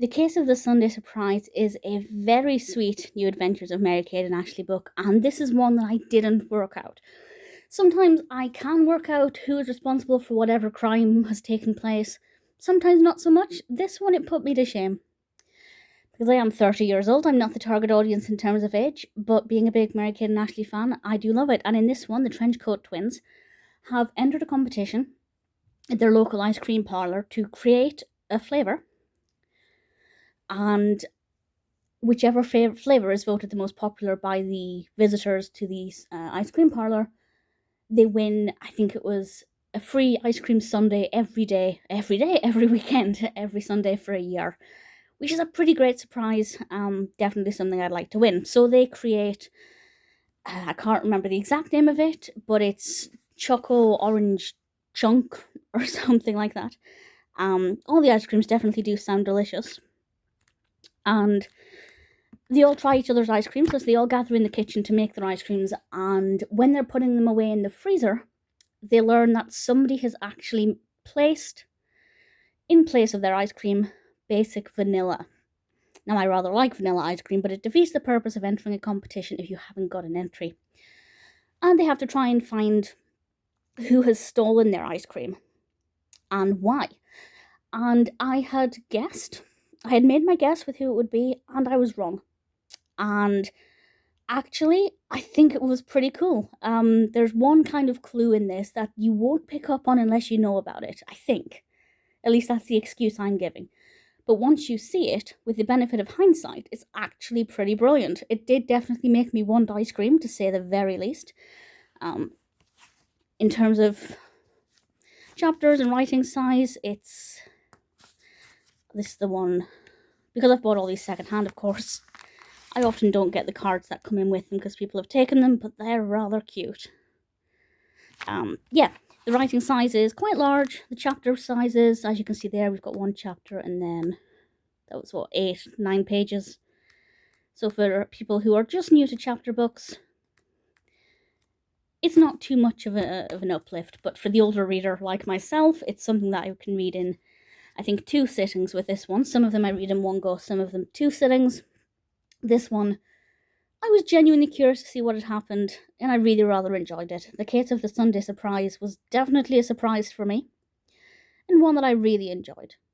The Case of the Sunday Surprise is a very sweet New Adventures of Mary-Kate and Ashley book, and this is one that I didn't work out. Sometimes I can work out who is responsible for whatever crime has taken place, sometimes not so much. This one, it put me to shame. Because I am 30 years old, I'm not the target audience in terms of age, but being a big Mary-Kate and Ashley fan, I do love it. And in this one, the Trenchcoat twins have entered a competition at their local ice cream parlour to create a flavour, and whichever flavour is voted the most popular by the visitors to the ice cream parlour, they win, I think it was a free ice cream sundae every day, every weekend, every Sunday for a year, which is a pretty great surprise. Definitely something I'd like to win. So they create, I can't remember the exact name of it, but it's Choco Orange Chunk or something like that. All the ice creams definitely do sound delicious. And they all try each other's ice creams because they all gather in the kitchen to make their ice creams, and when they're putting them away in the freezer, they learn that somebody has actually placed, in place of their ice cream, basic vanilla. Now, I rather like vanilla ice cream, but it defeats the purpose of entering a competition if you haven't got an entry. And they have to try and find who has stolen their ice cream and why. And I had made my guess with who it would be, and I was wrong. And actually, I think it was pretty cool. There's one kind of clue in this that you won't pick up on unless you know about it, I think. At least that's the excuse I'm giving. But once you see it, with the benefit of hindsight, it's actually pretty brilliant. It did definitely make me want ice cream, to say the very least. In terms of chapters and writing size, this is the one, because I've bought all these secondhand, of course. I often don't get the cards that come in with them because people have taken them, but they're rather cute. The writing size is quite large. The chapter sizes, as you can see there, we've got one chapter and then that was 8-9 pages. So for people who are just new to chapter books, it's not too much of an uplift, but for the older reader like myself, it's something that I can read in, I think, 2 sittings with this one. Some of them I read in one go, some of them 2 sittings. This one, I was genuinely curious to see what had happened, and I really rather enjoyed it. The Case of the Sunday Surprise was definitely a surprise for me, and one that I really enjoyed.